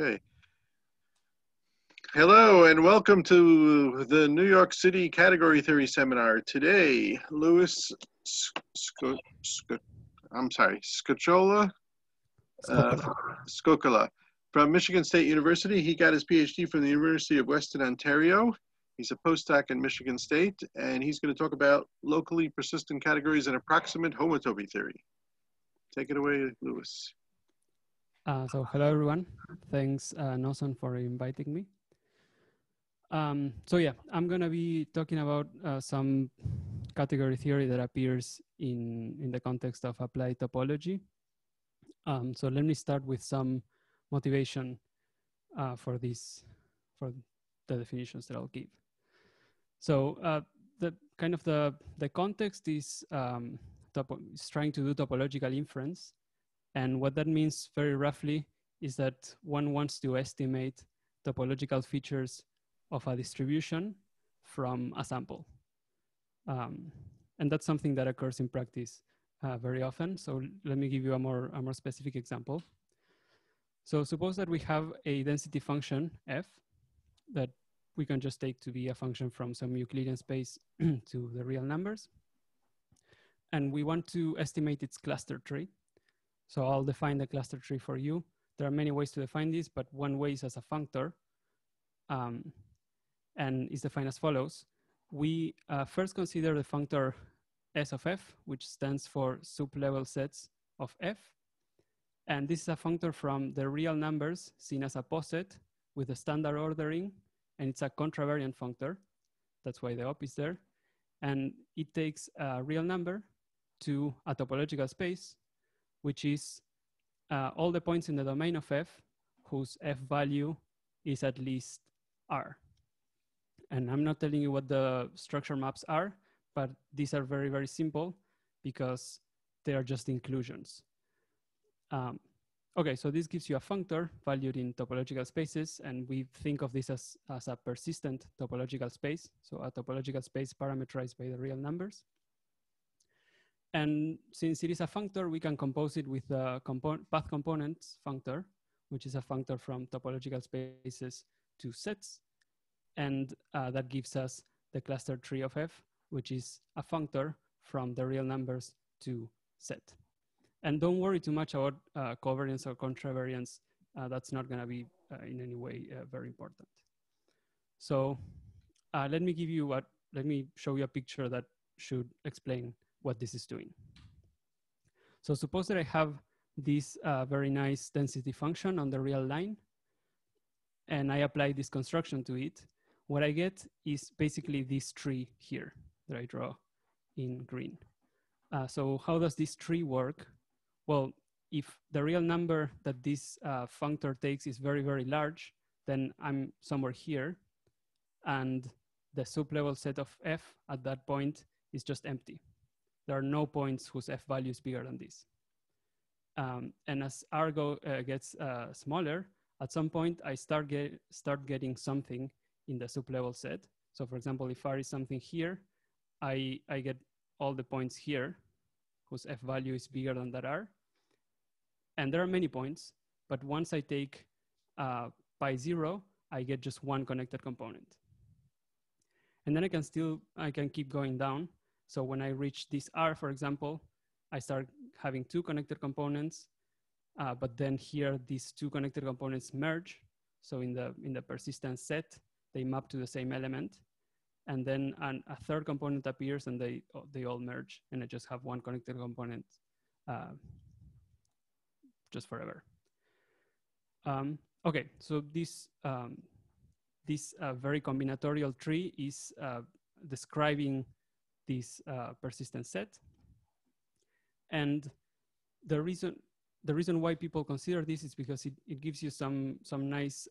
Okay. Hello and welcome to the New York City Category Theory Seminar. Today, Louis Scoccola, Scoppola. Scoccola from Michigan State University. He got his PhD from the University of Western Ontario. He's a postdoc in Michigan State, and he's going to talk about locally persistent categories and approximate homotopy theory. Take it away, Louis. So hello, everyone. Thanks, Noson, for inviting me. So yeah, I'm going to be talking about some category theory that appears in the context of applied topology. So let me start with some motivation for the definitions that I'll give. So the context is trying to do topological inference. And what that means very roughly is that one wants to estimate topological features of a distribution from a sample. And that's something that occurs in practice very often. So let me give you a more specific example. So suppose that we have a density function f that we can just take to be a function from some Euclidean space to the real numbers. And we want to estimate its cluster tree. So I'll define the cluster tree for you. There are many ways to define this, but one way is as a functor, and is defined as follows. We first consider the functor S of f, which stands for sublevel sets of f. And this is a functor from the real numbers seen as a poset with a standard ordering, and it's a contravariant functor. That's why the op is there. And it takes a real number to a topological space, which is all the points in the domain of f whose f value is at least r. And I'm not telling you what the structure maps are, but these are very, very simple because they are just inclusions. Okay, so this gives you a functor valued in topological spaces, and we think of this as a persistent topological space. So a topological space parameterized by the real numbers. And since it is a functor, we can compose it with the path components functor, which is a functor from topological spaces to sets. And that gives us the cluster tree of f, which is a functor from the real numbers to set. And don't worry too much about covariance or contravariance. That's not going to be in any way very important. So let me show you a picture that should explain what this is doing. So suppose that I have this very nice density function on the real line, and I apply this construction to it. What I get is basically this tree here that I draw in green. So how does this tree work? Well, if the real number that this functor takes is very, very large, then I'm somewhere here, and the sublevel set of f at that point is just empty. There are no points whose f value is bigger than this. And as r gets smaller, at some point I start getting something in the sublevel set. So for example, if r is something here, I get all the points here whose f value is bigger than that r. And there are many points, but once I take pi 0, I get just one connected component. And then I can keep going down. So when I reach this r, for example, I start having two connected components, but then here these two connected components merge. So in the persistent set, they map to the same element. And then a third component appears and they all merge, and I just have one connected component just forever. Okay, so this very combinatorial tree is describing this persistent set. And the reason why people consider this is because it gives you some nice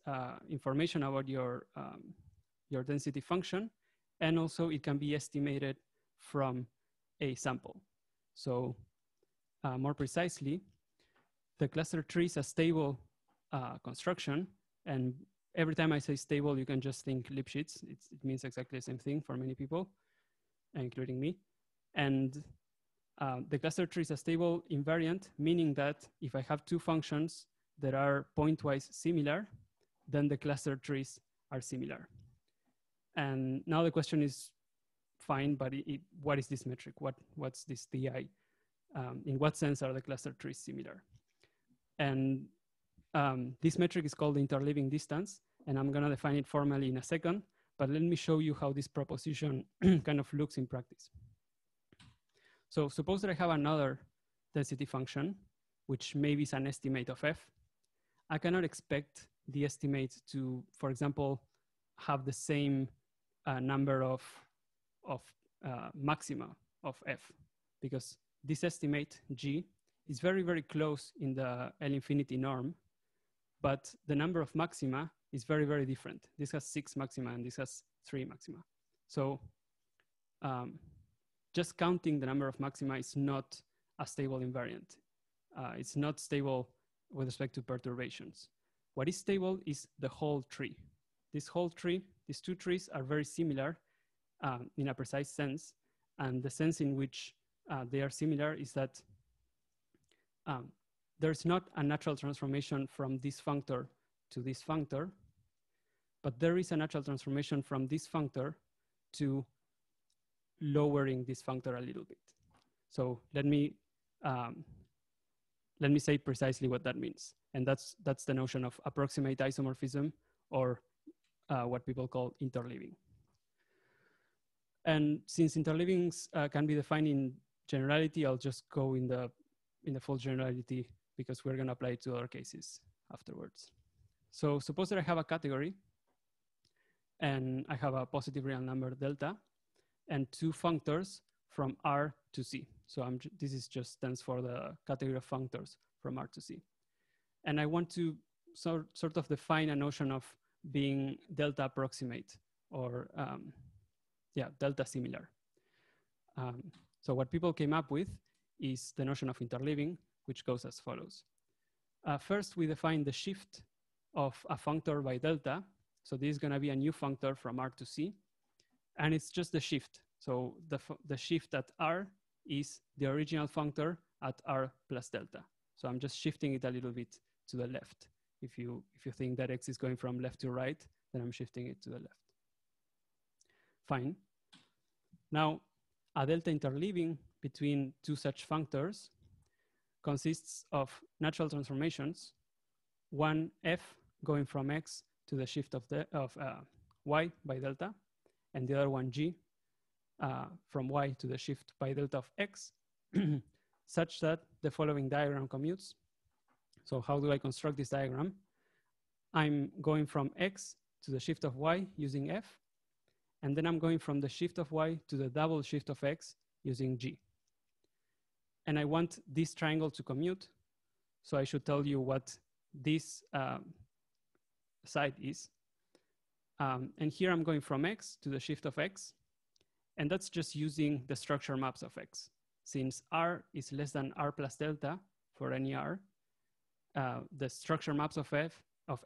information about your density function, and also it can be estimated from a sample. So more precisely, the cluster tree is a stable construction, and every time I say stable, you can just think Lipschitz. It means exactly the same thing for many people, including me. And the cluster tree is a stable invariant, meaning that if I have two functions that are pointwise similar, then the cluster trees are similar. And now the question is, fine, but what is this metric? What's this TI? In what sense are the cluster trees similar? And this metric is called the interleaving distance, and I'm gonna define it formally in a second, but let me show you how this proposition kind of looks in practice. So suppose that I have another density function, which maybe is an estimate of f. I cannot expect the estimate to, for example, have the same number of maxima of f, because this estimate, G, is very, very close in the L infinity norm, but the number of maxima is very, very different. This has 6 maxima and this has 3 maxima. So just counting the number of maxima is not a stable invariant. It's not stable with respect to perturbations. What is stable is the whole tree. This whole tree, these two trees are very similar in a precise sense. And the sense in which they are similar is that there's not a natural transformation from this functor to this functor, but there is a natural transformation from this functor to lowering this functor a little bit. So let me say precisely what that means. And that's the notion of approximate isomorphism, or what people call interleaving. And since interleavings can be defined in generality, I'll just go in the full generality because we're gonna apply it to other cases afterwards. So suppose that I have a category and I have a positive real number delta and two functors from R to C. So this is just stands for the category of functors from R to C. And I want to sort of define a notion of being delta approximate, or delta similar. So what people came up with is the notion of interleaving, which goes as follows. First, we define the shift of a functor by delta. So this is gonna be a new functor from R to C, and it's just the shift. So the shift at R is the original functor at R plus delta. So I'm just shifting it a little bit to the left. If you think that X is going from left to right, then I'm shifting it to the left. Fine. Now, a delta interleaving between two such functors consists of natural transformations, one F going from X to the shift of Y by delta, and the other one G from Y to the shift by delta of X, such that the following diagram commutes. So how do I construct this diagram? I'm going from X to the shift of Y using F, and then I'm going from the shift of Y to the double shift of X using G. And I want this triangle to commute, so I should tell you what this side is. And here I'm going from X to the shift of X, and that's just using the structure maps of X. Since R is less than R plus delta for any R, the structure maps of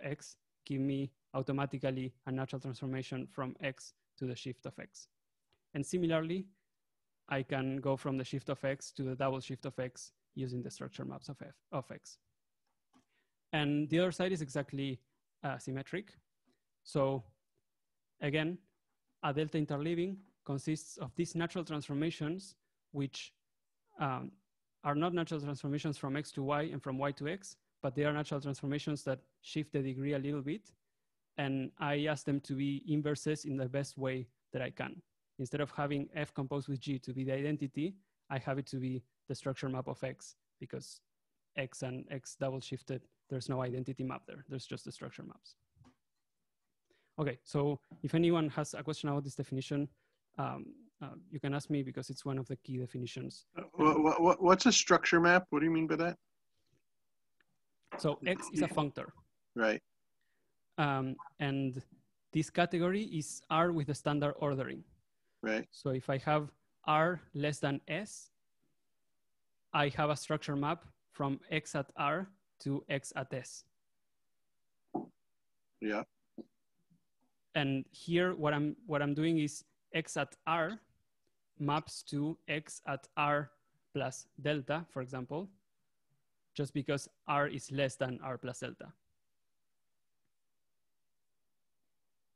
X give me automatically a natural transformation from X to the shift of X. And similarly, I can go from the shift of X to the double shift of X using the structure maps of X. And the other side is exactly symmetric. So again, a delta interleaving consists of these natural transformations, which are not natural transformations from X to Y and from Y to X, but they are natural transformations that shift the degree a little bit. And I ask them to be inverses in the best way that I can. Instead of having F composed with G to be the identity, I have it to be the structure map of X, because X and X double shifted, there's no identity map there. There's just the structure maps. Okay, so if anyone has a question about this definition, you can ask me, because it's one of the key definitions. What's a structure map? What do you mean by that? So X is a functor. Right. And this category is R with the standard ordering. Right. So if I have R less than S, I have a structure map from X at R to X at S. Yeah. And here what I'm doing is X at R maps to X at R plus delta, for example. just because R is less than R plus delta.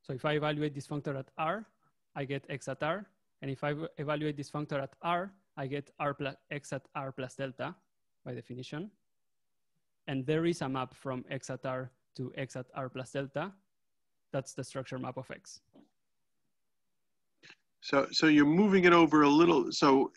So if I evaluate this functor at R, I get X at R. And if I evaluate this functor at R, I get R plus X at R plus delta by definition. And there is a map from X at R to X at R plus delta. That's the structure map of X. So you're moving it over a little. So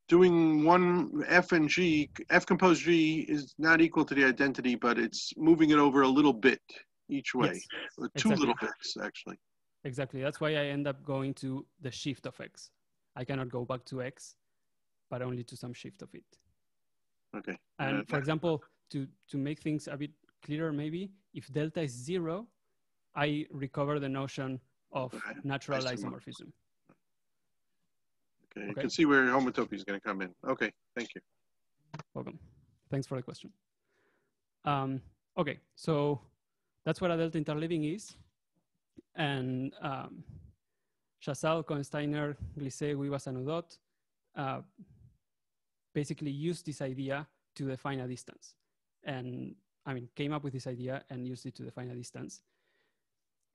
doing one F and G, F compose G is not equal to the identity, but it's moving it over a little bit each way. Yes, Two exactly. little bits, actually. Exactly. That's why I end up going to the shift of X. I cannot go back to X, but only to some shift of it. Okay. And for example, to make things a bit clearer, maybe if delta is 0, I recover the notion of natural isomorphism. Okay, you can see where homotopy is going to come in. Okay, thank you. Welcome. Thanks for the question. Okay, so that's what a delta interleaving is. And Chazal, Cohen-Steiner, Glisset, Guibas, and Oudot basically used this idea to define a distance. And I mean, came up with this idea and used it to define a distance.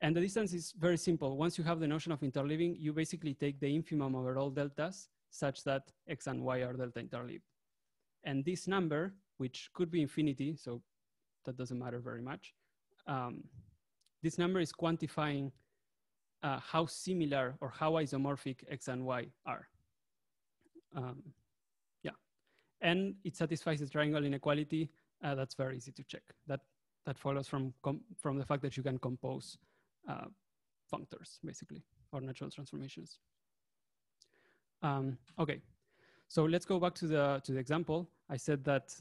And the distance is very simple. Once you have the notion of interleaving, you basically take the infimum over all deltas such that X and Y are delta interleaved. And this number, which could be infinity, so that doesn't matter very much, this number is quantifying how similar or how isomorphic X and Y are. Yeah, and it satisfies the triangle inequality. That's very easy to check. That follows from the fact that you can compose functors, basically, or natural transformations. Okay, so let's go back to the example. I said that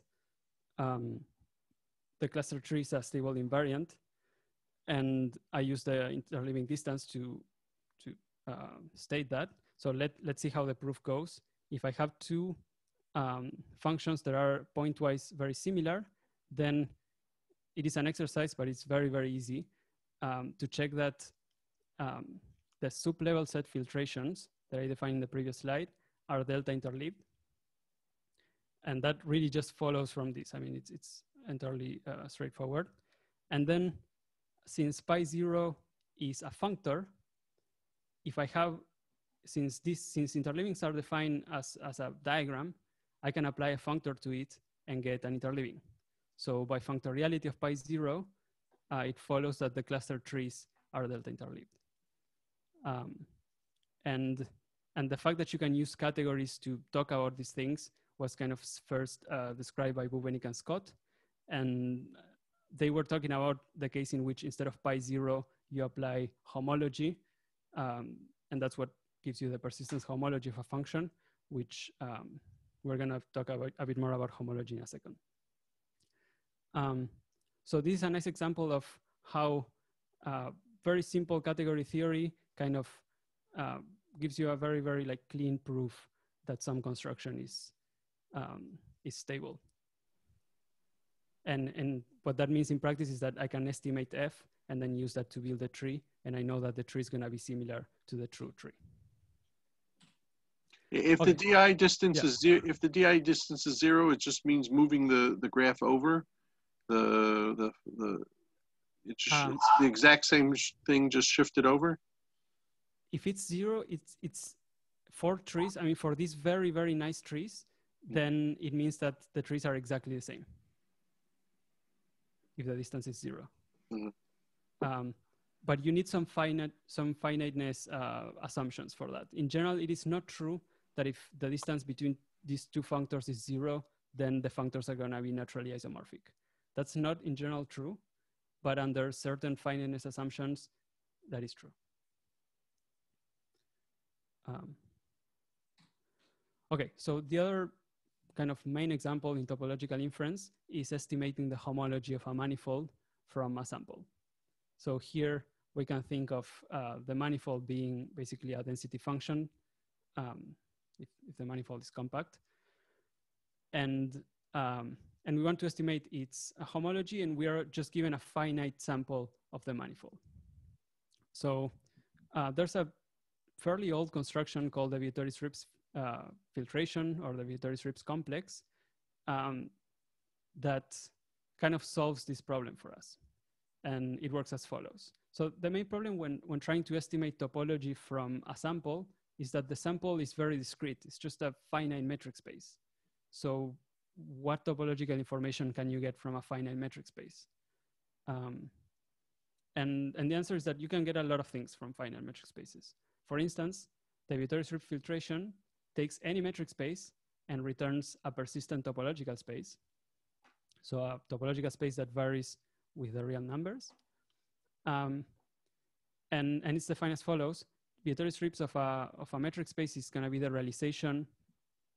the cluster tree is a stable invariant, and I use the interleaving distance to state that. So let's see how the proof goes. If I have two functions that are pointwise very similar, then it is an exercise, but it's very, very easy to check that the sub-level set filtrations that I defined in the previous slide are delta interleaved. And that really just follows from this. I mean, it's entirely straightforward. And then since pi 0 is a functor, if I have, since interleavings are defined as a diagram, I can apply a functor to it and get an interleaving. So by functoriality of pi 0, it follows that the cluster trees are delta interleaved. And the fact that you can use categories to talk about these things was kind of first described by Bubenic and Scott. And they were talking about the case in which instead of pi 0, you apply homology. And that's what gives you the persistence homology of a function, which we're gonna talk about a bit more about homology in a second. So this is a nice example of how very simple category theory kind of gives you a very, very like clean proof that some construction is stable. And what that means in practice is that I can estimate F and then use that to build a tree. And I know that the tree is gonna be similar to the true tree. If the DI distance is zero, if the DI distance is 0, it just means moving the graph over. It's the exact same thing, just shifted over. If it's 0, it's for trees. I mean, for these very, very nice trees, then it means that the trees are exactly the same. If the distance is 0. Mm-hmm. But you need some finiteness assumptions for that. In general, it is not true that if the distance between these two functors is 0, then the functors are gonna be naturally isomorphic. That's not in general true, but under certain finiteness assumptions, that is true. Okay, so the other kind of main example in topological inference is estimating the homology of a manifold from a sample. So here we can think of the manifold being basically a density function if the manifold is compact. And we want to estimate its homology, and we are just given a finite sample of the manifold. So there's a fairly old construction called the Vietoris-Rips filtration or the Vietoris-Rips complex that kind of solves this problem for us. And it works as follows. So the main problem when trying to estimate topology from a sample is that the sample is very discrete. It's just a finite metric space. So what topological information can you get from a finite metric space? And the answer is that you can get a lot of things from finite metric spaces. For instance, the Vietoris-Rips filtration takes any metric space and returns a persistent topological space. So a topological space that varies with the real numbers. And it's defined as follows. Vietoris-Rips of a metric space is gonna be the realization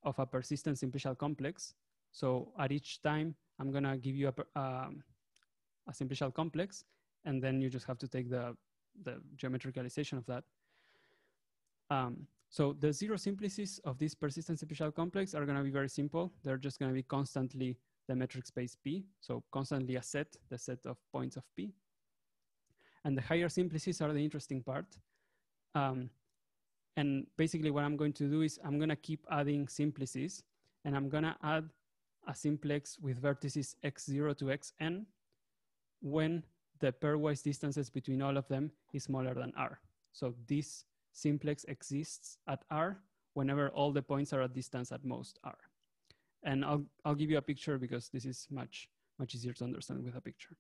of a persistent simplicial complex. So at each time, I'm gonna give you a simplicial complex, and then you just have to take the geometric realization of that. So the zero simplices of this persistent simplicial complex are gonna be very simple. They're just gonna be constantly the metric space P, so constantly a set, the set of points of P. And the higher simplices are the interesting part. And basically what I'm going to do is I'm gonna keep adding simplices, and I'm gonna add a simplex with vertices x0 to xn when the pairwise distances between all of them is smaller than R. So this simplex exists at R whenever all the points are at distance at most R. And I'll give you a picture because this is much easier to understand with a picture.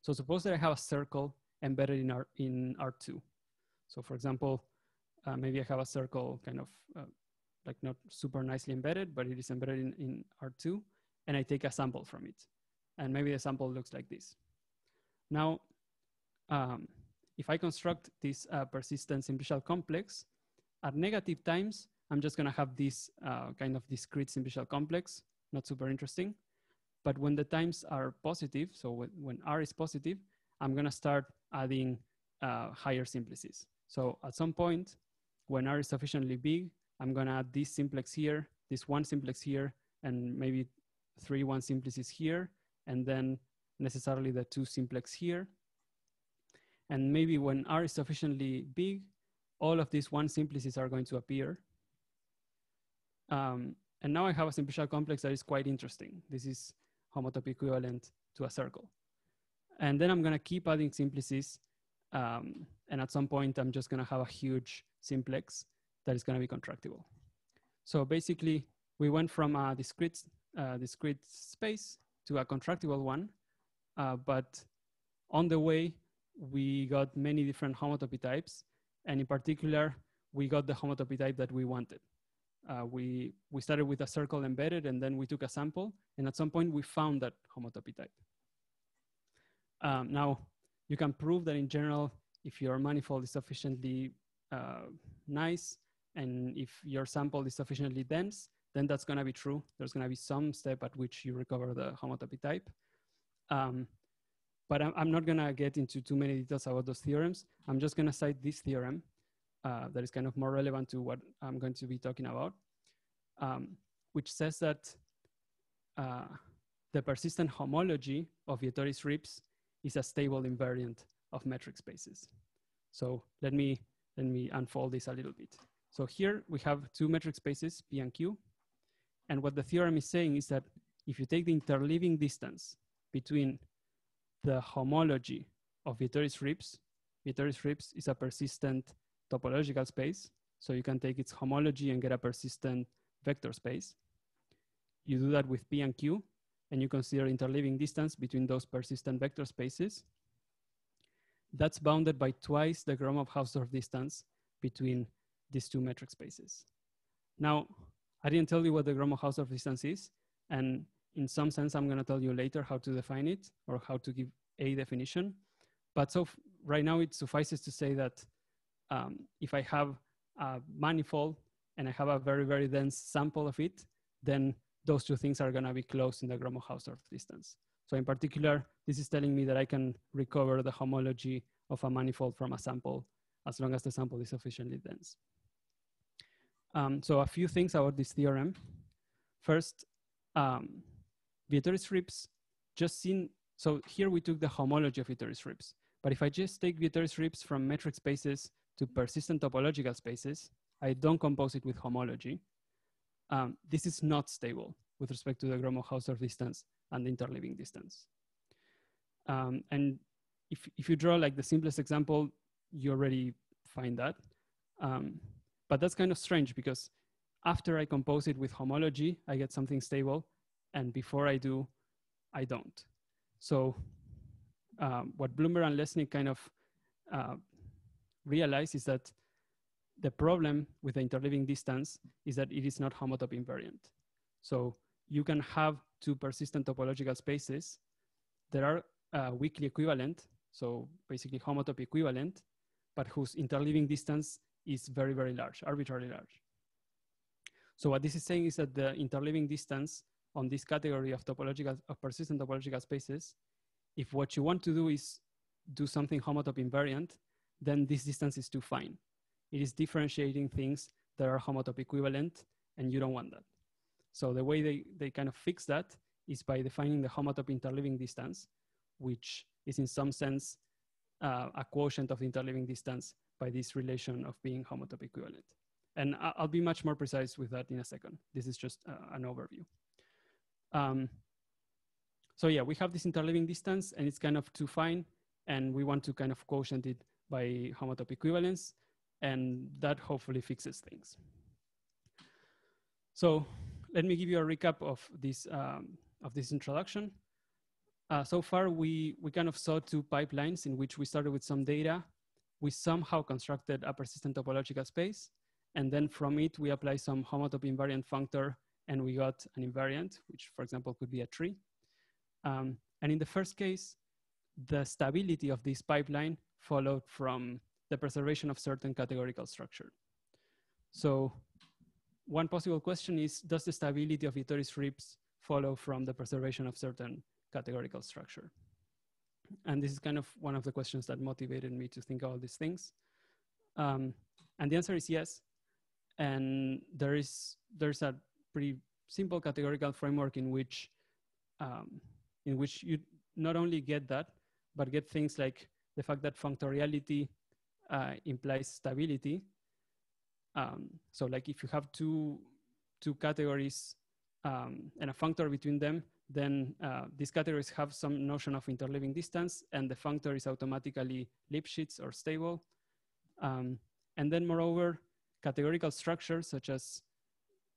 So suppose that I have a circle embedded in R2. So for example, maybe I have a circle kind of like not super nicely embedded, but it is embedded in R2, and I take a sample from it. And maybe the sample looks like this. Now, if I construct this persistent simplicial complex, at negative times, I'm just gonna have this kind of discrete simplicial complex, not super interesting. But when the times are positive, so when R is positive, I'm gonna start adding higher simplices. So at some point, when R is sufficiently big, I'm gonna add this simplex here, this one simplex here, and maybe 3 one simplices here, and then necessarily the 2 simplex here. And maybe when R is sufficiently big, all of these one simplices are going to appear. And now I have a simplicial complex that is quite interesting. This is homotopy equivalent to a circle. And then I'm gonna keep adding simplices. And at some point, I'm just gonna have a huge simplex that is gonna be contractible. So basically, we went from a discrete space to a contractible one. But on the way, we got many different homotopy types. And in particular, we got the homotopy type that we wanted. We started with a circle embedded, and then we took a sample. And at some point, we found that homotopy type. Now, you can prove that in general, if your manifold is sufficiently nice, and if your sample is sufficiently dense, then that's gonna be true. There's gonna be some step at which you recover the homotopy type. But I'm not gonna get into too many details about those theorems. I'm just gonna cite this theorem that is kind of more relevant to what I'm going to be talking about, which says that the persistent homology of Vietoris-Rips is a stable invariant of metric spaces. So let me unfold this a little bit. So here we have 2 metric spaces, P and Q. And what the theorem is saying is that if you take the interleaving distance between the homology of Vietoris-Rips, Vietoris-Rips is a persistent topological space. So you can take its homology and get a persistent vector space. You do that with P and Q, and you consider interleaving distance between those persistent vector spaces. That's bounded by twice the Gromov-Hausdorff distance between these 2 metric spaces. Now, I didn't tell you what the Gromov-Hausdorff distance is, and in some sense, I'm gonna tell you later how to define it or how to give a definition. But so right now, it suffices to say that if I have a manifold and I have a very, very dense sample of it, then those 2 things are gonna be close in the Gromov-Hausdorff distance. So in particular, this is telling me that I can recover the homology of a manifold from a sample as long as the sample is sufficiently dense. So a few things about this theorem. First, Vietoris-Rips just seen, so here we took the homology of Vietoris-Rips, but if I just take Vietoris-Rips from metric spaces to persistent topological spaces, I don't compose it with homology. This is not stable. with respect to the Gromov-Hausdorff distance and the interleaving distance. And if you draw like the simplest example, you already find that. But that's kind of strange because after I compose it with homology, I get something stable. And before I do, I don't. So what Bloomberg and Lesnick kind of realize is that the problem with the interleaving distance is that it is not homotop invariant. So you can have two persistent topological spaces that are weakly equivalent, so basically homotop equivalent, but whose interleaving distance is very, very large, arbitrarily large. So what this is saying is that the interleaving distance on this category of persistent topological spaces, if what you want to do is do something homotop invariant, then this distance is too fine. It is differentiating things that are homotop equivalent, and you don't want that. So the way they kind of fix that is by defining the homotop interleaving distance, which is in some sense a quotient of the interleaving distance by this relation of being homotop equivalent. And I'll be much more precise with that in a second. This is just an overview. So yeah, we have this interleaving distance and it's kind of too fine, and we want to kind of quotient it by homotop equivalence, and that hopefully fixes things. So let me give you a recap of this introduction. So far, we kind of saw two pipelines in which we started with some data. We somehow constructed a persistent topological space, and then from it, we apply some homotop invariant functor, and we got an invariant, which for example, could be a tree. And in the first case, the stability of this pipeline followed from the preservation of certain categorical structure. So one possible question is, does the stability of Vittori Rips follow from the preservation of certain categorical structure? And this is kind of one of the questions that motivated me to think about these things. And the answer is yes. And there's a pretty simple categorical framework in which you not only get that, but get things like the fact that functoriality implies stability. So like if you have two categories and a functor between them, then these categories have some notion of interleaving distance, and the functor is automatically Lipschitz or stable. And then moreover, categorical structures such as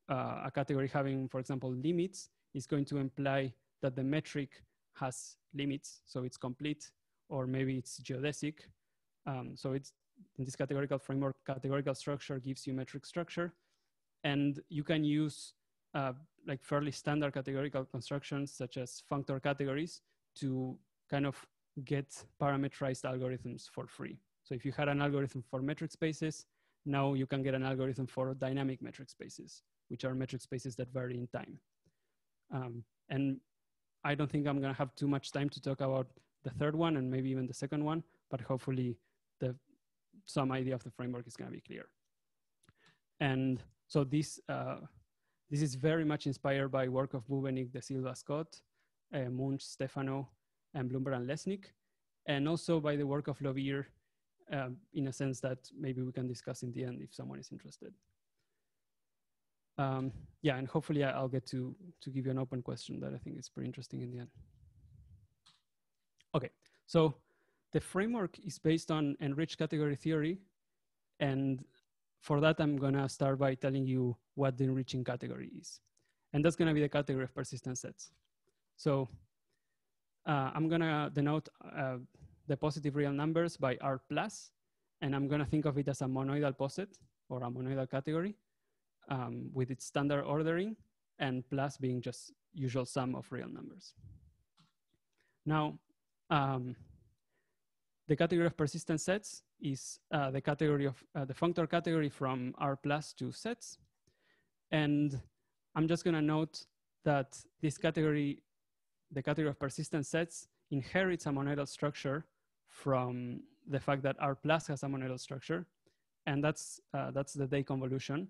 a category having, for example, limits is going to imply that the metric has limits, so it's complete, or maybe it's geodesic. So it's in this categorical framework, categorical structure gives you metric structure, and you can use like fairly standard categorical constructions such as functor categories to kind of get parametrized algorithms for free. So if you had an algorithm for metric spaces, now you can get an algorithm for dynamic metric spaces, which are metric spaces that vary in time. And I don't think I'm gonna have too much time to talk about the third one and maybe even the second one, but hopefully some idea of the framework is gonna be clear. And so this is very much inspired by work of Bubenik, De Silva, Scott, Munch, Stefano, and Bloomberg and Lesnick, and also by the work of Lovier, in a sense that maybe we can discuss in the end if someone is interested. Yeah, and hopefully I'll get to give you an open question that I think is pretty interesting in the end. Okay, so the framework is based on enriched category theory, and for that, I'm gonna start by telling you what the enriching category is. And that's gonna be the category of persistent sets. So I'm gonna denote the positive real numbers by R+, and I'm gonna think of it as a monoidal poset or a monoidal category with its standard ordering, and plus being just usual sum of real numbers. Now, the category of persistent sets is the category of the functor category from R+ to sets. And I'm just gonna note that this category, the category of persistent sets, inherits a monoidal structure from the fact that R+ has a monoidal structure, and that's the Day convolution.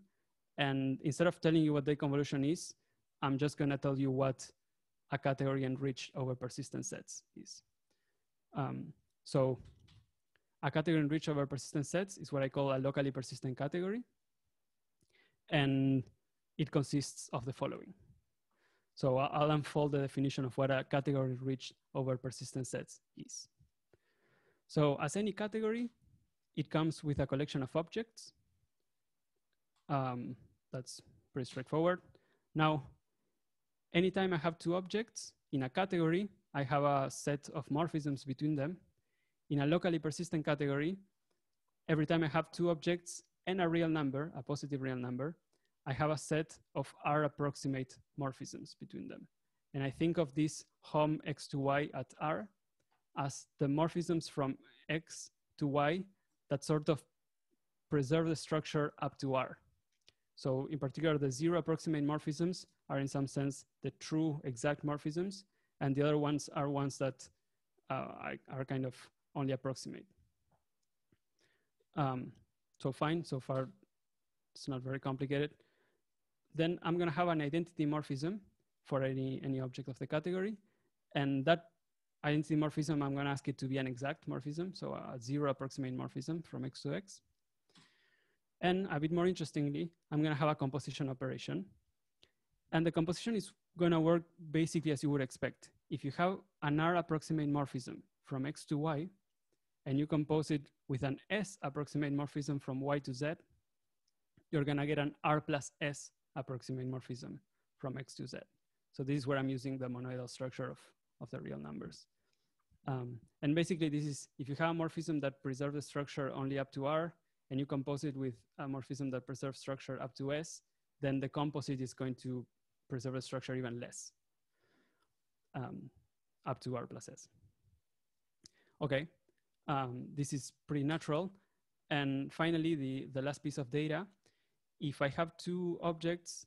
And instead of telling you what Day convolution is, I'm just gonna tell you what a category enriched over persistent sets is. So a category enriched over persistent sets is what I call a locally persistent category. And it consists of the following. So I'll unfold the definition of what a category rich over persistent sets is. So as any category, it comes with a collection of objects. That's pretty straightforward. Now, anytime I have two objects in a category, I have a set of morphisms between them. In a locally persistent category, every time I have two objects and a real number, a positive real number, I have a set of R approximate morphisms between them. And I think of this hom x to y at R as the morphisms from x to y that sort of preserve the structure up to R. So in particular, the zero approximate morphisms are in some sense the true exact morphisms, and the other ones are ones that are kind of only approximate. So fine, so far it's not very complicated. Then I'm gonna have an identity morphism for any object of the category. And that identity morphism, I'm gonna ask it to be an exact morphism, so a zero approximate morphism from x to x. And a bit more interestingly, I'm gonna have a composition operation. And the composition is gonna work basically as you would expect. If you have an R approximate morphism from x to y, and you compose it with an S approximate morphism from y to z, you're gonna get an R plus S approximate morphism from x to z. So this is where I'm using the monoidal structure of the real numbers. And basically this is, if you have a morphism that preserves the structure only up to R, and you compose it with a morphism that preserves structure up to S, then the composite is going to preserve the structure even less, up to R plus S. Okay, this is pretty natural. And finally, the last piece of data, if I have two objects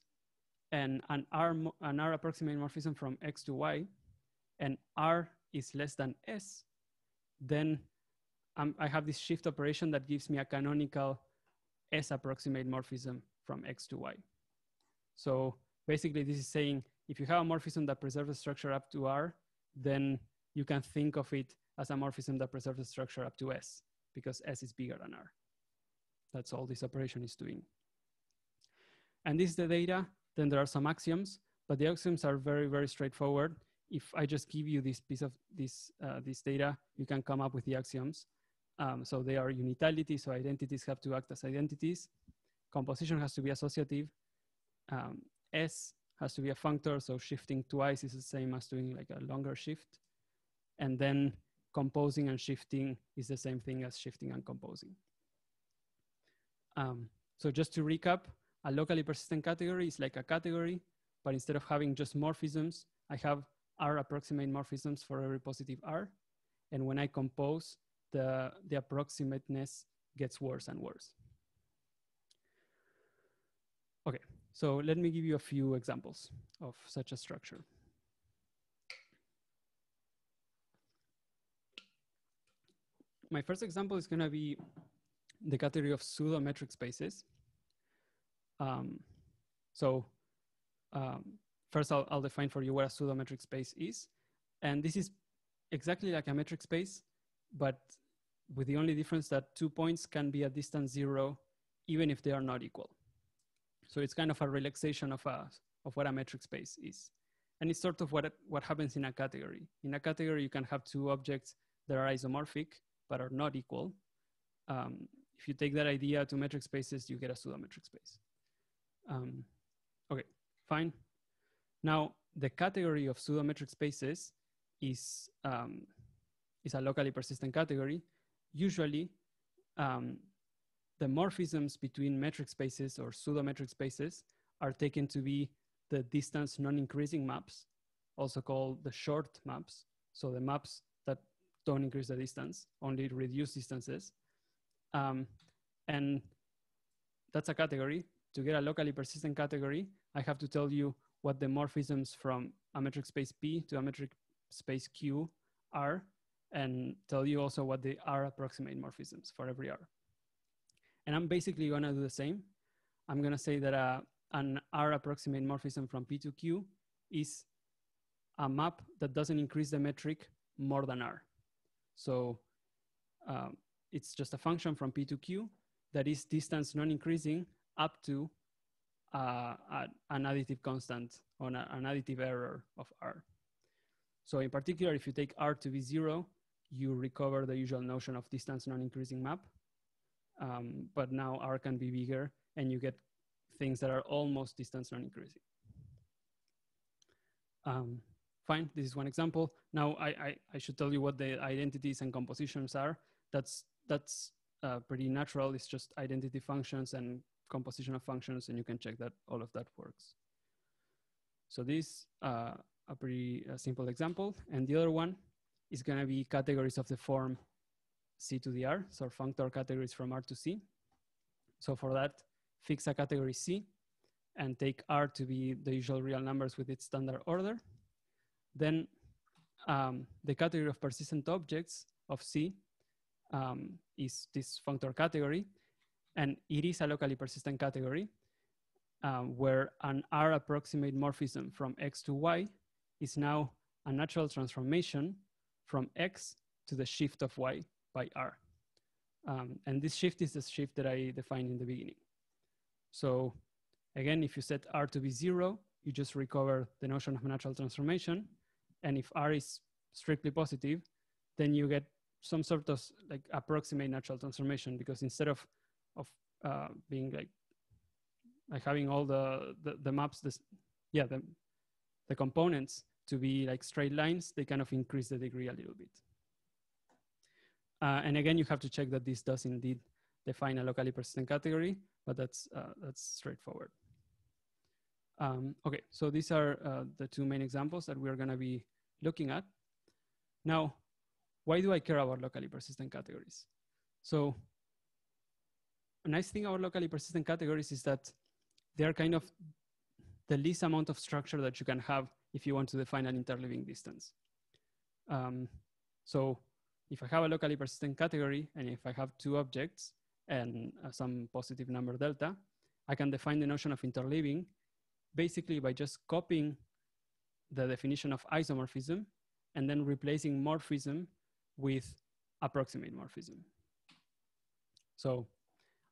and an R approximate morphism from X to Y, and R is less than S, then I have this shift operation that gives me a canonical S approximate morphism from X to Y. So basically this is saying, if you have a morphism that preserves the structure up to R, then you can think of it as a morphism that preserves the structure up to S, because S is bigger than R. That's all this operation is doing. And this is the data. Then there are some axioms, but the axioms are very, very straightforward. If I just give you this piece of this data, you can come up with the axioms. So they are unitality, so identities have to act as identities. Composition has to be associative. S has to be a functor, so shifting twice is the same as doing like a longer shift. And then composing and shifting is the same thing as shifting and composing. So just to recap, a locally persistent category is like a category, but instead of having just morphisms, I have R approximate morphisms for every positive R. And when I compose, the approximateness gets worse and worse. Okay, so let me give you a few examples of such a structure. My first example is gonna be the category of pseudo-metric spaces. First I'll define for you what a pseudo-metric space is. And this is exactly like a metric space, but with the only difference that 2 points can be at distance 0, even if they are not equal. So it's kind of a relaxation of what a metric space is. And it's sort of what happens in a category. In a category, you can have two objects that are isomorphic, but are not equal. If you take that idea to metric spaces, you get a pseudo-metric space. Okay, fine. Now, the category of pseudo-metric spaces is a locally persistent category. Usually, the morphisms between metric spaces or pseudo-metric spaces are taken to be the distance non-increasing maps, also called the short maps. So the maps that don't increase the distance, only reduce distances. And that's a category. To get a locally persistent category, I have to tell you what the morphisms from a metric space P to a metric space Q are, and tell you also what the R approximate morphisms for every R. And I'm basically gonna do the same. I'm gonna say that an R approximate morphism from P to Q is a map that doesn't increase the metric more than R. So it's just a function from P to Q that is distance non-increasing up to an additive constant on an additive error of R. So in particular, if you take R to be 0, you recover the usual notion of distance non-increasing map. But now R can be bigger and you get things that are almost distance non-increasing. Fine, this is one example. Now I should tell you what the identities and compositions are. That's pretty natural. It's just identity functions and composition of functions, and you can check that all of that works. So this a pretty simple example. And the other one is gonna be categories of the form C to the R, so functor categories from R to C. So for that, fix a category C and take R to be the usual real numbers with its standard order. Then the category of persistent objects of C is this functor category, and it is a locally persistent category where an R approximate morphism from X to Y is now a natural transformation from X to the shift of Y by R. And this shift is the shift that I defined in the beginning. So again, if you set R to be 0, you just recover the notion of natural transformation. And if R is strictly positive, then you get some sort of like approximate natural transformation, because instead of being like having all the maps, the components to be like straight lines, they kind of increase the degree a little bit. And again, you have to check that this does indeed define a locally persistent category, but that's straightforward. Okay, so these are the two main examples that we're gonna be looking at. Now, why do I care about locally persistent categories? So a nice thing about locally persistent categories is that they're kind of the least amount of structure that you can have if you want to define an interleaving distance. So if I have a locally persistent category, and if I have two objects and some positive number delta, I can define the notion of interleaving basically by just copying the definition of isomorphism and then replacing morphism with approximate morphism. So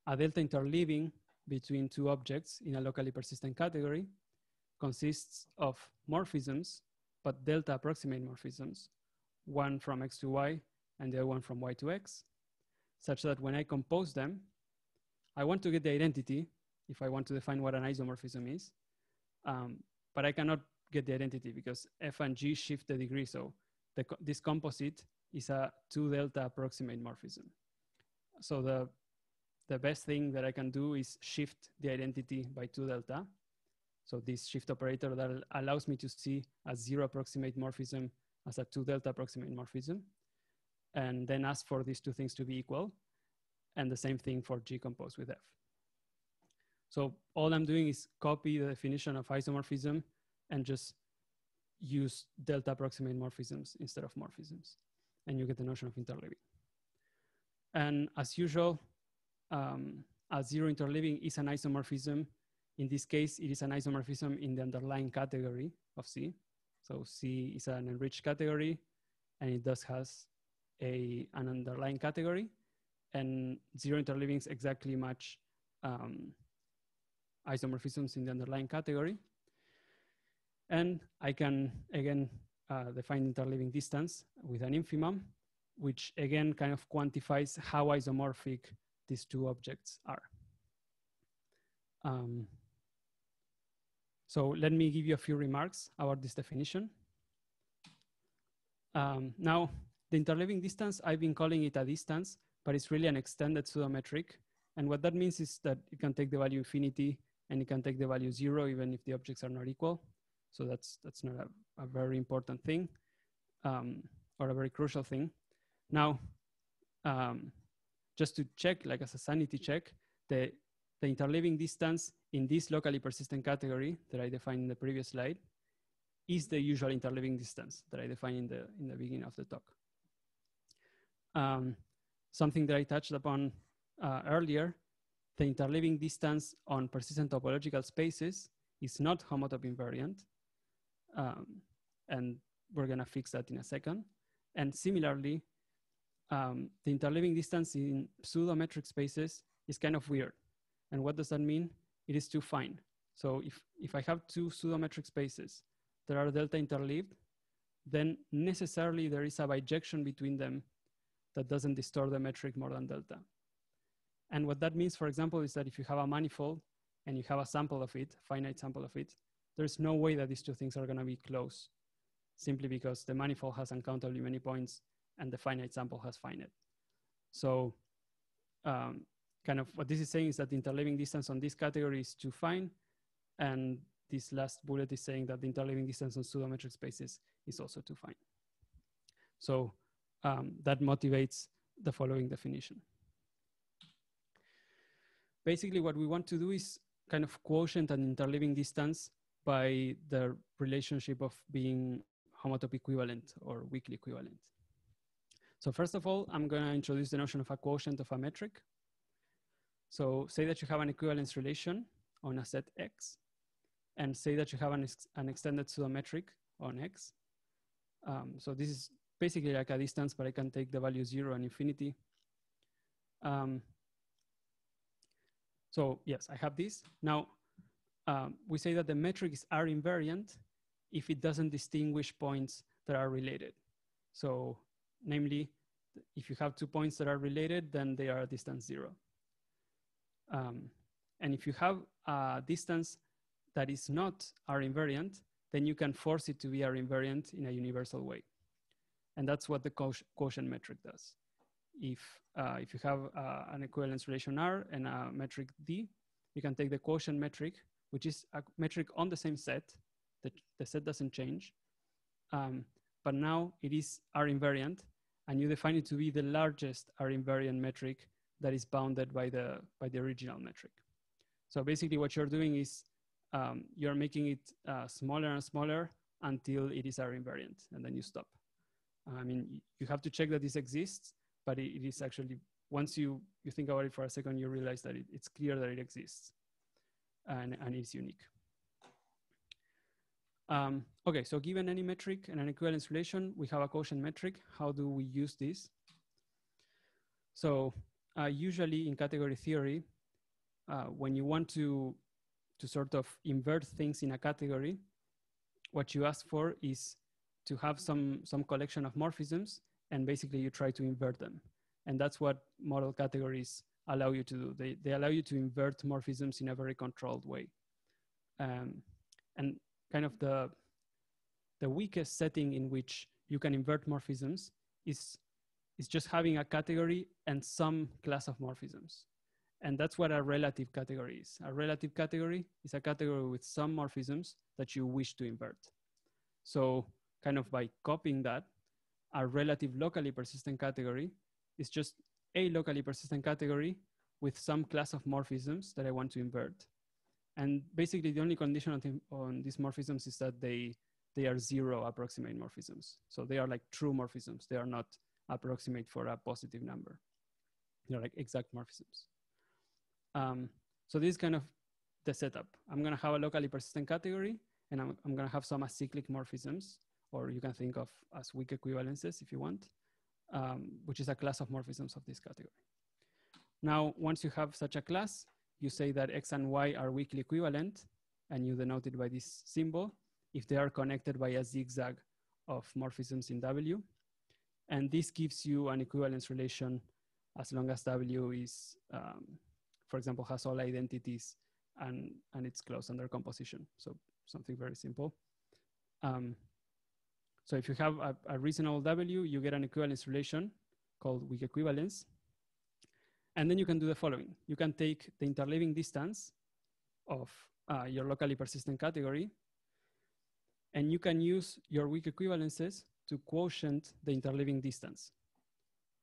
a delta interleaving between two objects in a locally persistent category consists of morphisms, but delta approximate morphisms, one from X to Y and the other one from Y to X, such that when I compose them, I want to get the identity if I want to define what an isomorphism is, but I cannot get the identity because F and G shift the degree. So this composite is a 2 delta approximate morphism. So the best thing that I can do is shift the identity by 2 delta. So this shift operator that allows me to see a 0 approximate morphism as a 2 delta approximate morphism, and then ask for these two things to be equal. And the same thing for G composed with F. So all I'm doing is copy the definition of isomorphism and just use delta approximate morphisms instead of morphisms. And you get the notion of interleaving. And as usual, a 0 interleaving is an isomorphism. In this case, it is an isomorphism in the underlying category of C. So C is an enriched category, and it does has an underlying category, and 0 interleavings exactly match isomorphisms in the underlying category. And I can, again, define interleaving distance with an infimum, which again kind of quantifies how isomorphic these two objects are. So let me give you a few remarks about this definition. Now, the interleaving distance, I've been calling it a distance, but it's really an extended pseudometric. And what that means is that it can take the value infinity and it can take the value 0 even if the objects are not equal. So that's not a very important thing or a very crucial thing. Now, just to check, like as a sanity check, the interleaving distance in this locally persistent category that I defined in the previous slide is the usual interleaving distance that I defined in the beginning of the talk. Something that I touched upon earlier, the interleaving distance on persistent topological spaces is not homotop invariant. And we're gonna fix that in a second. And similarly, the interleaving distance in pseudometric spaces is kind of weird. And what does that mean? It is too fine. So if I have two pseudometric spaces that are delta interleaved, then necessarily there is a bijection between them that doesn't distort the metric more than delta. And what that means, for example, is that if you have a manifold and you have a sample of it, finite sample of it, there's no way that these two things are gonna be close, simply because the manifold has uncountably many points and the finite sample has finite. So kind of what this is saying is that the interleaving distance on this category is too fine. And this last bullet is saying that the interleaving distance on pseudometric spaces is also too fine. So that motivates the following definition. Basically, what we want to do is kind of quotient an interleaving distance by the relationship of being homotopy equivalent or weakly equivalent. So first of all, I'm going to introduce the notion of a quotient of a metric. So say that you have an equivalence relation on a set X, and say that you have an extended pseudometric on X. So this is basically like a distance, but I can take the value 0 and infinity. So yes, I have this. Now, we say that the metric is R invariant if it doesn't distinguish points that are related. So namely, if you have 2 points that are related, then they are at distance 0. And if you have a distance that is not R invariant, then you can force it to be R invariant in a universal way. And that's what the quotient metric does. If you have an equivalence relation R and a metric D, you can take the quotient metric, which is a metric on the same set. The set doesn't change, but now it is R invariant, and you define it to be the largest R invariant metric that is bounded by the original metric. So basically what you're doing is you're making it smaller and smaller until it is R invariant, and then you stop. I mean, you have to check that this exists, but it is actually, once you think about it for a second, you realize that it's clear that it exists and it's unique. Okay, so given any metric and an equivalence relation, we have a quotient metric. How do we use this? So usually in category theory, when you want to sort of invert things in a category, what you ask for is to have some collection of morphisms, and basically you try to invert them. And that's what model categories allow you to do. They allow you to invert morphisms in a very controlled way. And kind of the weakest setting in which you can invert morphisms is just having a category and some class of morphisms. And that's what a relative category is. A relative category is a category with some morphisms that you wish to invert. So kind of by copying that, a relative locally persistent category is just a locally persistent category with some class of morphisms that I want to invert. And basically the only condition on these morphisms is that they are 0 approximate morphisms. So they are like true morphisms. They are not approximate for a positive number. They're like exact morphisms. So this is kind of the setup. I'm gonna have a locally persistent category, and I'm gonna have some acyclic morphisms, or you can think of as weak equivalences if you want, which is a class of morphisms of this category. Now, once you have such a class, you say that X and Y are weakly equivalent, and you denote it by this symbol if they are connected by a zigzag of morphisms in W. And this gives you an equivalence relation as long as W is, for example, has all identities and it's closed under composition. So something very simple. So if you have a reasonable W, you get an equivalence relation called weak equivalence. And then you can do the following. You can take the interleaving distance of your locally persistent category, and you can use your weak equivalences to quotient the interleaving distance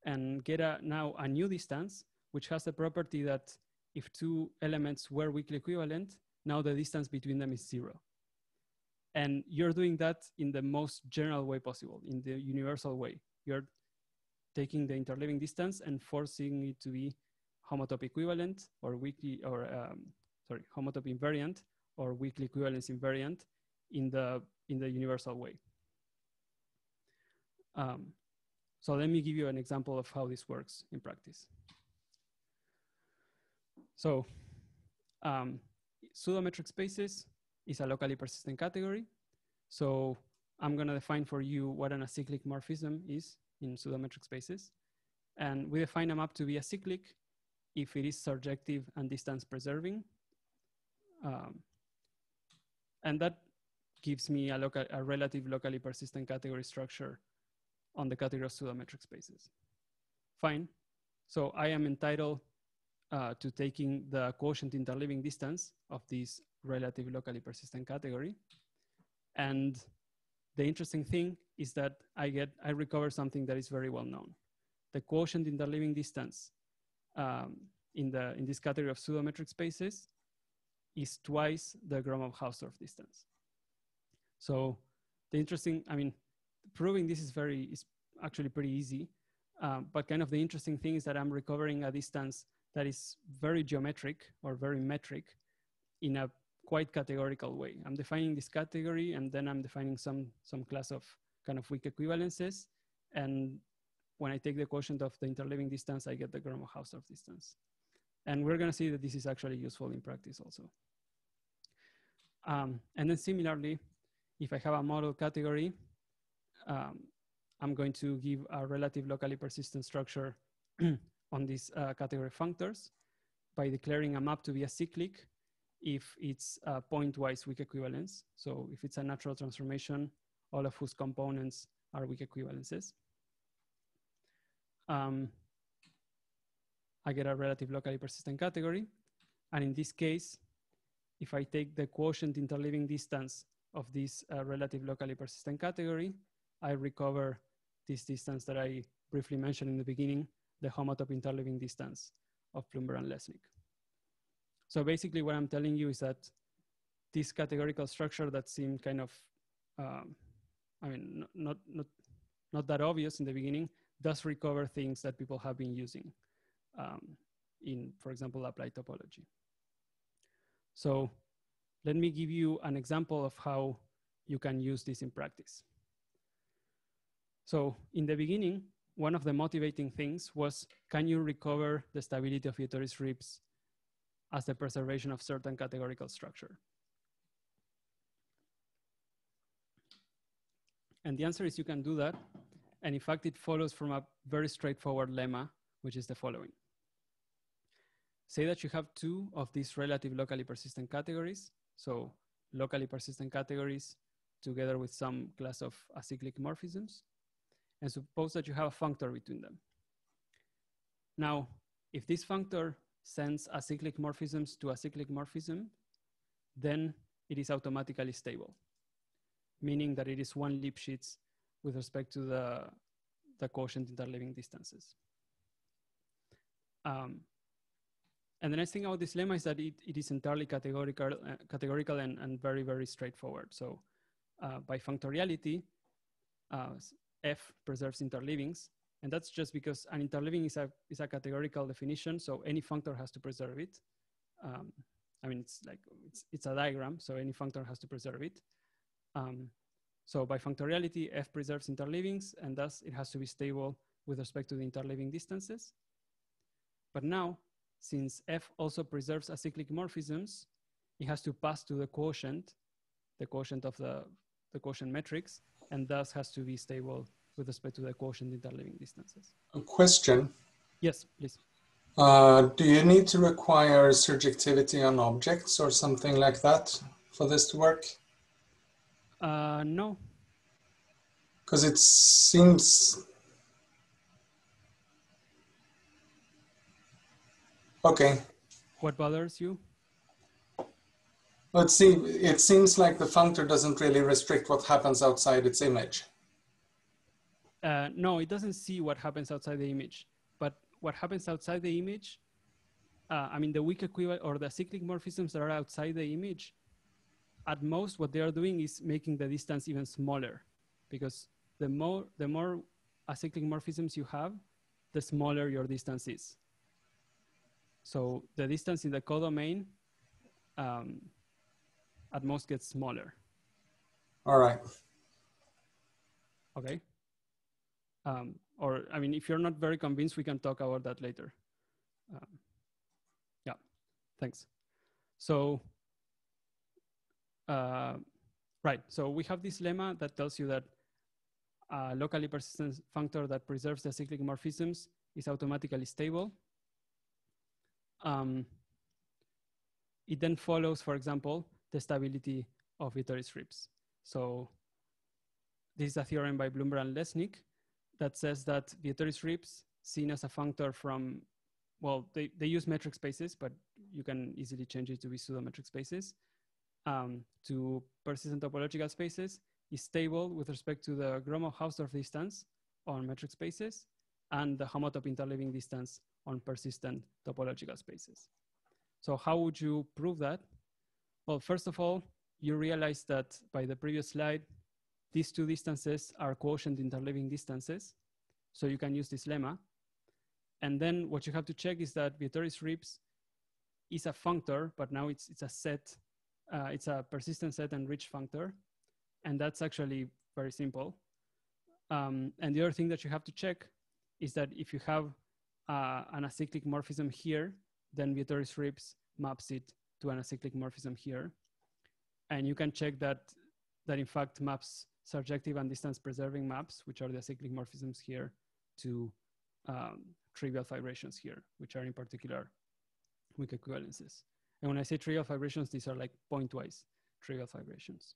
and get now a new distance, which has the property that if 2 elements were weakly equivalent, now the distance between them is 0. And you're doing that in the most general way possible, in the universal way. You're taking the interleaving distance and forcing it to be homotopy equivalent or weakly, or homotopy invariant or weakly equivalence invariant in the universal way. So let me give you an example of how this works in practice. So pseudometric spaces is a locally persistent category. So I'm going to define for you what an acyclic morphism is in pseudometric spaces. And we define a map to be acyclic if it is surjective and distance preserving. And that gives me a relative locally persistent category structure on the category of pseudometric spaces. Fine. So I am entitled to taking the quotient interleaving distance of this relative locally persistent category. And the interesting thing is that I recover something that is very well known. The quotient interleaving distance in this category of pseudometric spaces is twice the Gromov-Hausdorff distance. So the interesting, I mean, proving this is actually pretty easy, but kind of the interesting thing is that I'm recovering a distance that is very geometric or very metric in a quite categorical way. I'm defining this category and then I'm defining some class of kind of weak equivalences. And when I take the quotient of the interleaving distance, I get the Gromov-Hausdorff distance. And we're gonna see that this is actually useful in practice also. And then similarly, if I have a model category, I'm going to give a relative locally persistent structure on this category functors by declaring a map to be acyclic if it's pointwise weak equivalence. So if it's a natural transformation, all of whose components are weak equivalences. I get a relative locally persistent category. And in this case, if I take the quotient interleaving distance of this relative locally persistent category, I recover this distance that I briefly mentioned in the beginning, the homotop interleaving distance of Plumber and Lesnick. So basically what I'm telling you is that this categorical structure that seemed kind of, I mean, not that obvious in the beginning, does recover things that people have been using in, for example, applied topology. So let me give you an example of how you can use this in practice. So in the beginning, one of the motivating things was, can you recover the stability of Vietoris ribs as the preservation of certain categorical structure? And the answer is you can do that. And in fact, it follows from a very straightforward lemma, which is the following. Say that you have two of these relative locally persistent categories. So locally persistent categories together with some class of acyclic morphisms. And suppose that you have a functor between them. Now, if this functor sends acyclic morphisms to acyclic morphism, then it is automatically stable, meaning that it is one Lipschitz with respect to the quotient interleaving distances. And the nice thing about this lemma is that it is entirely categorical and very, very straightforward. So by functoriality, F preserves interleavings. And that's just because an interleaving is a categorical definition. So any functor has to preserve it. I mean, it's a diagram. So any functor has to preserve it. So by functoriality, F preserves interleavings, and thus it has to be stable with respect to the interleaving distances. But now, since F also preserves acyclic morphisms, it has to pass to the quotient of the quotient metrics, and thus has to be stable with respect to the quotient interleaving distances. A question. Yes, please. Do you need to require surjectivity on objects or something like that for this to work? No. Because it seems... Okay. What bothers you? Let's see. It seems like the functor doesn't really restrict what happens outside its image. No, it doesn't see what happens outside the image. But what happens outside the image, I mean, the weak equivalent or the acyclic morphisms that are outside the image, at most what they are doing is making the distance even smaller, because the more acyclic morphisms you have, the smaller your distance is. So the distance in the codomain at most gets smaller. All right. Okay. Or, I mean, if you're not very convinced, we can talk about that later. Yeah, thanks. So right, so we have this lemma that tells you that a locally persistent functor that preserves the cyclic morphisms is automatically stable. It then follows, for example, the stability of Vittori strips. So this is a theorem by Bloomberg and Lesnick that says that Vittori strips seen as a functor from, well, they use metric spaces, but you can easily change it to be pseudometric spaces, to persistent topological spaces is stable with respect to the Gromov-Hausdorff distance on metric spaces and the homotopy interleaving distance on persistent topological spaces. So how would you prove that? Well, first of all, you realize that by the previous slide, these two distances are quotient interleaving distances. So you can use this lemma. And then what you have to check is that Vittori strips is a functor, but now it's a set, it's a persistent set enriched functor. And that's actually very simple. And the other thing that you have to check is that if you have an acyclic morphism here, then Vittori strips maps it to an acyclic morphism here. And you can check that in fact maps surjective and distance preserving maps, which are the acyclic morphisms here, to trivial fibrations here, which are in particular weak equivalences. And when I say trivial fibrations, these are like pointwise trivial fibrations.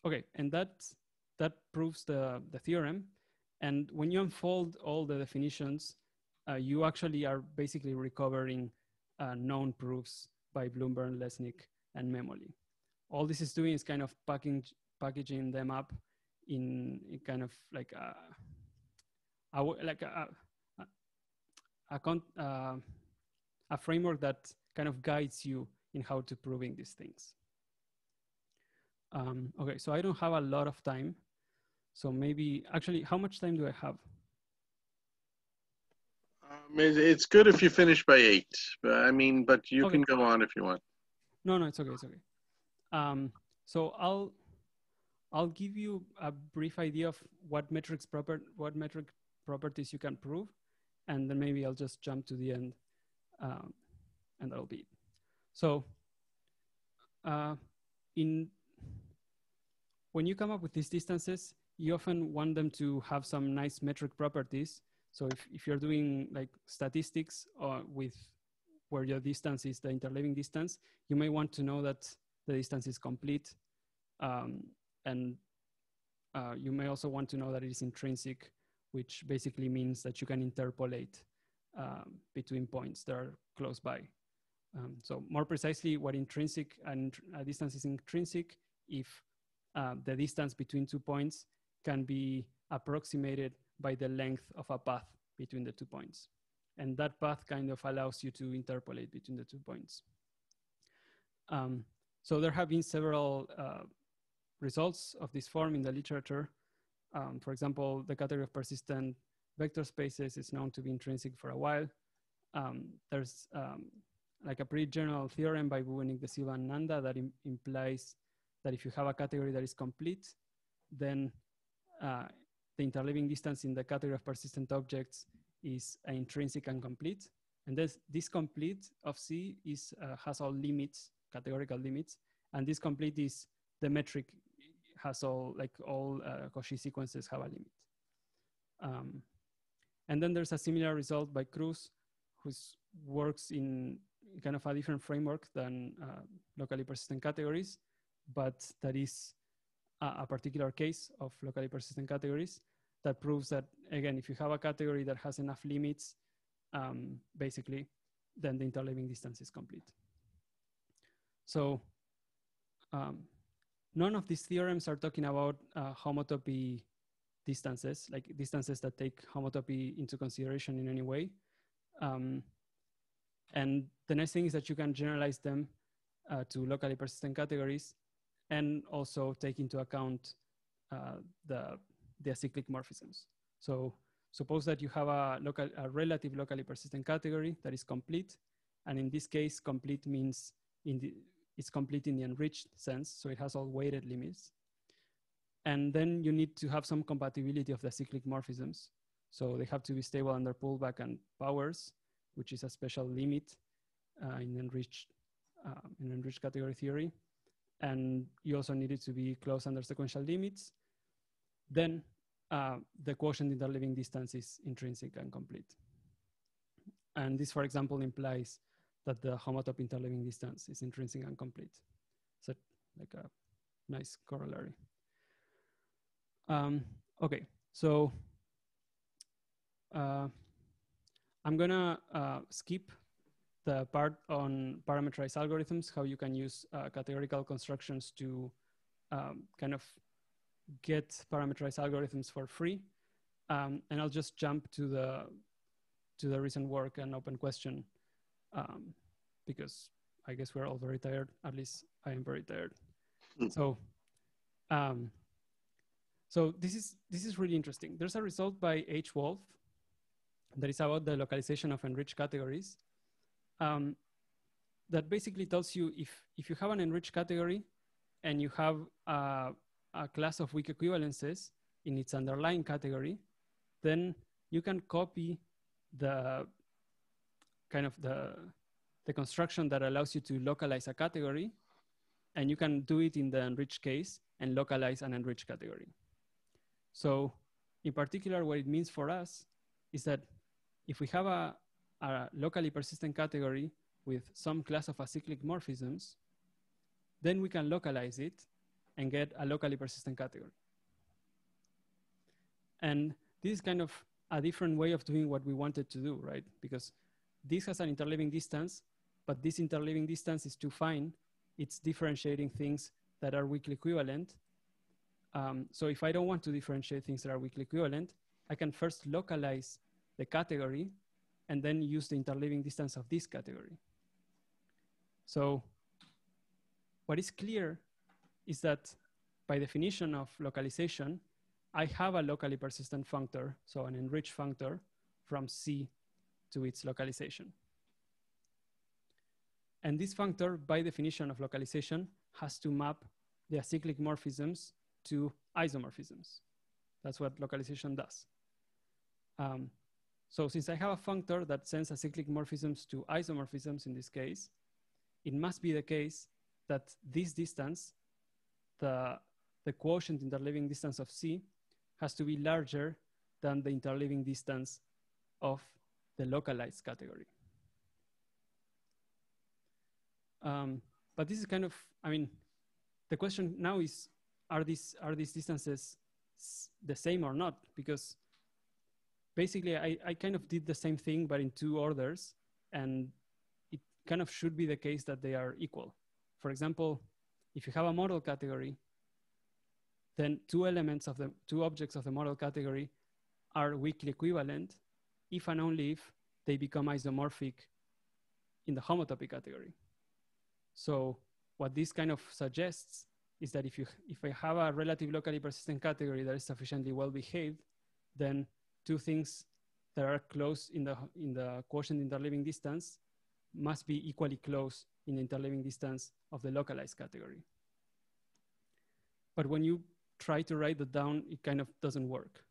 Okay, and that proves the theorem. And when you unfold all the definitions, you actually are basically recovering known proofs by Bloomberg, Lesnick, and Memoli. All this is doing is kind of packaging them up in kind of like a framework that kind of guides you in how to proving these things. Okay, so I don't have a lot of time. So maybe, actually, how much time do I have? It's good if you finish by 8, but I mean, but you Okay. can go on if you want. No, it's okay, it's okay. So I'll give you a brief idea of what metric properties you can prove, and then maybe I'll just jump to the end, and that'll be it. So when you come up with these distances, you often want them to have some nice metric properties. So if you're doing like statistics with where your distance is the interleaving distance, you may want to know that the distance is complete. And you may also want to know that it is intrinsic, which basically means that you can interpolate between points that are close by. So more precisely, what intrinsic and a distance is intrinsic if the distance between 2 points can be approximated by the length of a path between the 2 points. And that path kind of allows you to interpolate between the 2 points. So there have been several results of this form in the literature. For example, the category of persistent vector spaces is known to be intrinsic for a while. There's like a pretty general theorem by Bubenik, De Silva, and Nanda that implies that if you have a category that is complete, then the interleaving distance in the category of persistent objects is intrinsic and complete. And this complete of C is, has all limits, categorical limits. And this complete is the metric has all, like all Cauchy sequences have a limit. And then there's a similar result by Cruz, who works in kind of a different framework than locally persistent categories, but that is a particular case of locally persistent categories that proves that, again, if you have a category that has enough limits, basically, then the interleaving distance is complete. So none of these theorems are talking about homotopy distances, like distances that take homotopy into consideration in any way. And the nice thing is that you can generalize them to locally persistent categories and also take into account the acyclic morphisms. So suppose that you have a relative locally persistent category that is complete. And in this case, complete means it's complete in the enriched sense. So it has all weighted limits. And then you need to have some compatibility of the acyclic morphisms. So they have to be stable under pullback and powers, which is a special limit in enriched in enriched category theory. And you also need it to be closed under sequential limits. Then the quotient interleaving distance is intrinsic and complete. And this, for example, implies that the homotopy interleaving distance is intrinsic and complete. So like a nice corollary. Okay, so I'm gonna skip the part on parameterized algorithms, how you can use categorical constructions to kind of get parameterized algorithms for free. And I'll just jump to the recent work and open question, because I guess we're all very tired. At least I am very tired. So, so this is really interesting. There's a result by H. Wolf that is about the localization of enriched categories. That basically tells you if you have an enriched category and you have a class of weak equivalences in its underlying category, then you can copy the kind of the construction that allows you to localize a category, and you can do it in the enriched case and localize an enriched category. So in particular, what it means for us is that if we have a locally persistent category with some class of acyclic morphisms, then we can localize it and get a locally persistent category. And this is kind of a different way of doing what we wanted to do, right? Because this has an interleaving distance, but this interleaving distance is too fine. It's differentiating things that are weakly equivalent. So if I don't want to differentiate things that are weakly equivalent, I can first localize the category and then use the interleaving distance of this category. So what is clear is that by definition of localization, I have a locally persistent functor, so an enriched functor from C to its localization. And this functor, by definition of localization, has to map the acyclic morphisms to isomorphisms. That's what localization does. So since I have a functor that sends acyclic morphisms to isomorphisms in this case, it must be the case that this distance, the quotient interleaving distance of C, has to be larger than the interleaving distance of the localized category. But this is kind of, I mean, the question now is, are these distances the same or not? Because basically I kind of did the same thing, but in two orders, and it kind of should be the case that they are equal. For example, if you have a model category, then two objects of the model category are weakly equivalent if and only if they become isomorphic in the homotopy category. So what this kind of suggests is that if I have a relative locally persistent category that is sufficiently well behaved, then two things that are close in the quotient interleaving distance must be equally close in the interleaving distance of the localized category. But when you try to write that down, it kind of doesn't work.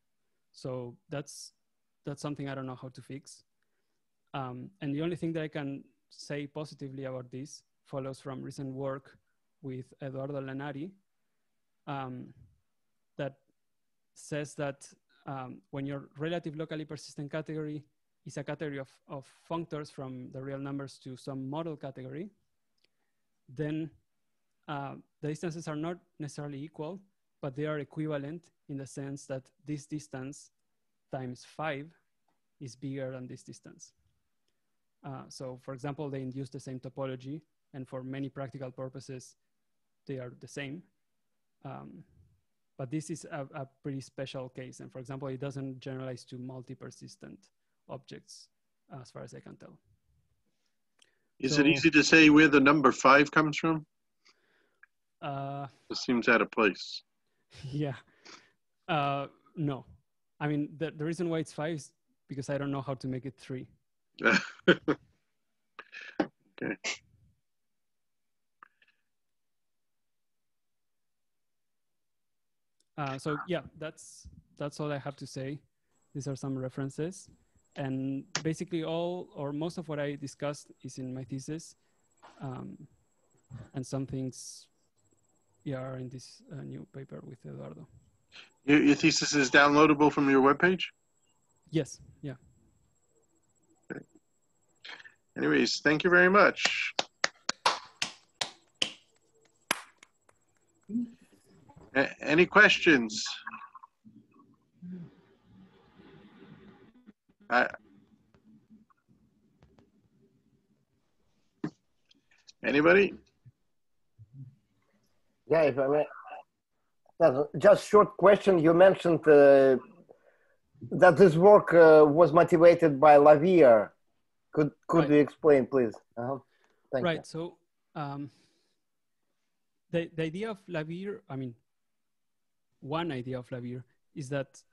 So that's something I don't know how to fix. And the only thing that I can say positively about this follows from recent work with Eduardo Lanari that says that when your relative locally persistent category is a category of functors from the real numbers to some model category, then the distances are not necessarily equal, but they are equivalent in the sense that this distance times 5 is bigger than this distance. So for example, they induce the same topology, and for many practical purposes, they are the same. But this is a pretty special case. And for example, it doesn't generalize to multi-persistent objects, as far as I can tell. Is it easy to say where the number 5 comes from? It seems out of place. Yeah. No. I mean, the reason why it's 5 is because I don't know how to make it 3. Okay. So yeah, that's all I have to say. These are some references. And basically all or most of what I discussed is in my thesis. And some things, yeah, are in this new paper with Eduardo. Your thesis is downloadable from your webpage? Yes, yeah. Okay. Anyways, thank you very much. Any questions? Anybody? Yeah, if I may. Just short question. You mentioned that this work was motivated by Lavier. Could Right. you explain, please? Thank Right. you. So the idea of Lavier, I mean, one idea of Lavier is that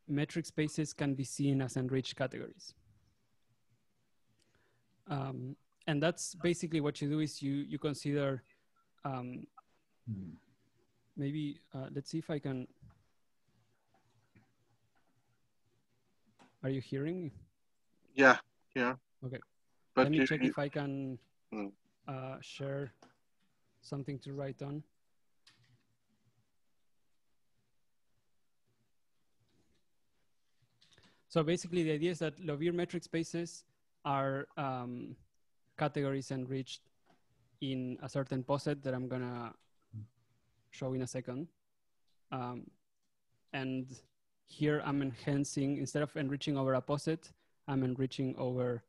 metric spaces can be seen as enriched categories. And that's basically what you do is you consider, maybe, let's see if I can, are you hearing me? Yeah, yeah. Okay. But Let me check if I can Hmm. share something to write on. So basically the idea is that Lavier metric spaces are categories enriched in a certain poset that I'm gonna show in a second. And here I'm enhancing, instead of enriching over a poset, I'm enriching over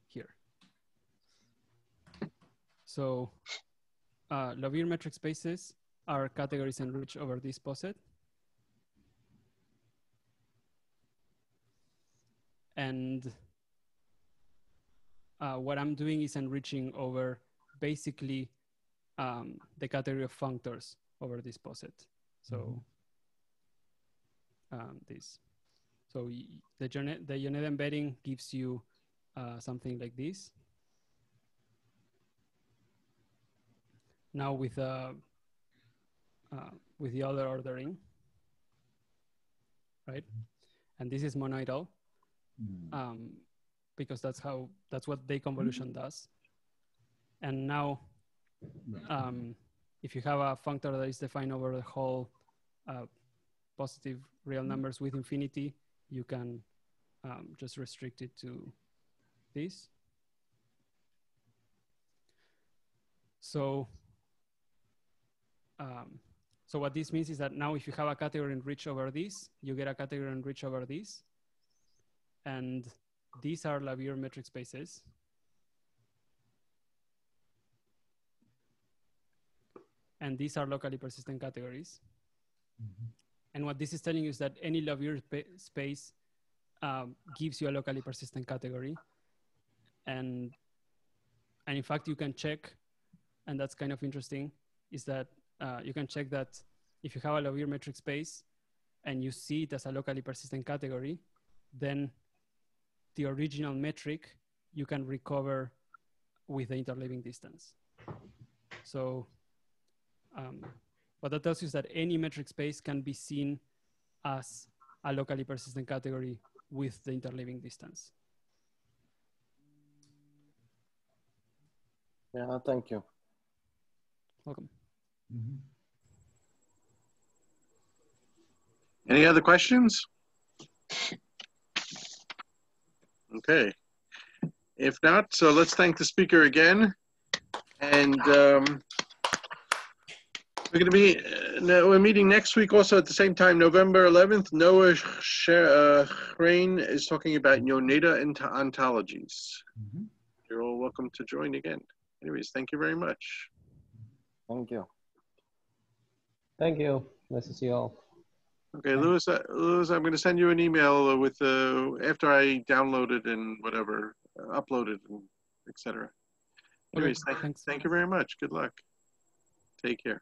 here. So Lavier metric spaces are categories enriched over this poset. And what I'm doing is enriching over basically the category of functors over this poset. So this. So the Joned embedding gives you something like this. Now with the other ordering, right? And this is monoidal, because that's what deconvolution does. And now, if you have a functor that is defined over the whole positive real numbers with infinity, you can just restrict it to this. So, so what this means is that now if you have a category enriched over this, you get a category enriched over this. And these are Lavier metric spaces. And these are locally persistent categories. And what this is telling you is that any Lavier space gives you a locally persistent category. And in fact, you can check, and that's kind of interesting, is that you can check that if you have a Lavier metric space and you see it as a locally persistent category, then the original metric you can recover with the interleaving distance. So what that tells you is that any metric space can be seen as a locally persistent category with the interleaving distance. Yeah, thank you. Welcome. Any other questions? Okay. If not, so let's thank the speaker again. And we're meeting next week also at the same time, November 11th. Noah Schrein is talking about Yoneda ontologies. You're all welcome to join again. Anyways, thank you very much. Thank you. Thank you. Nice to see you all. Okay, Louis, I'm going to send you an email with after I download it and whatever, upload it, and etc. Anyways, Okay, thanks. Thank you very much. Good luck. Take care.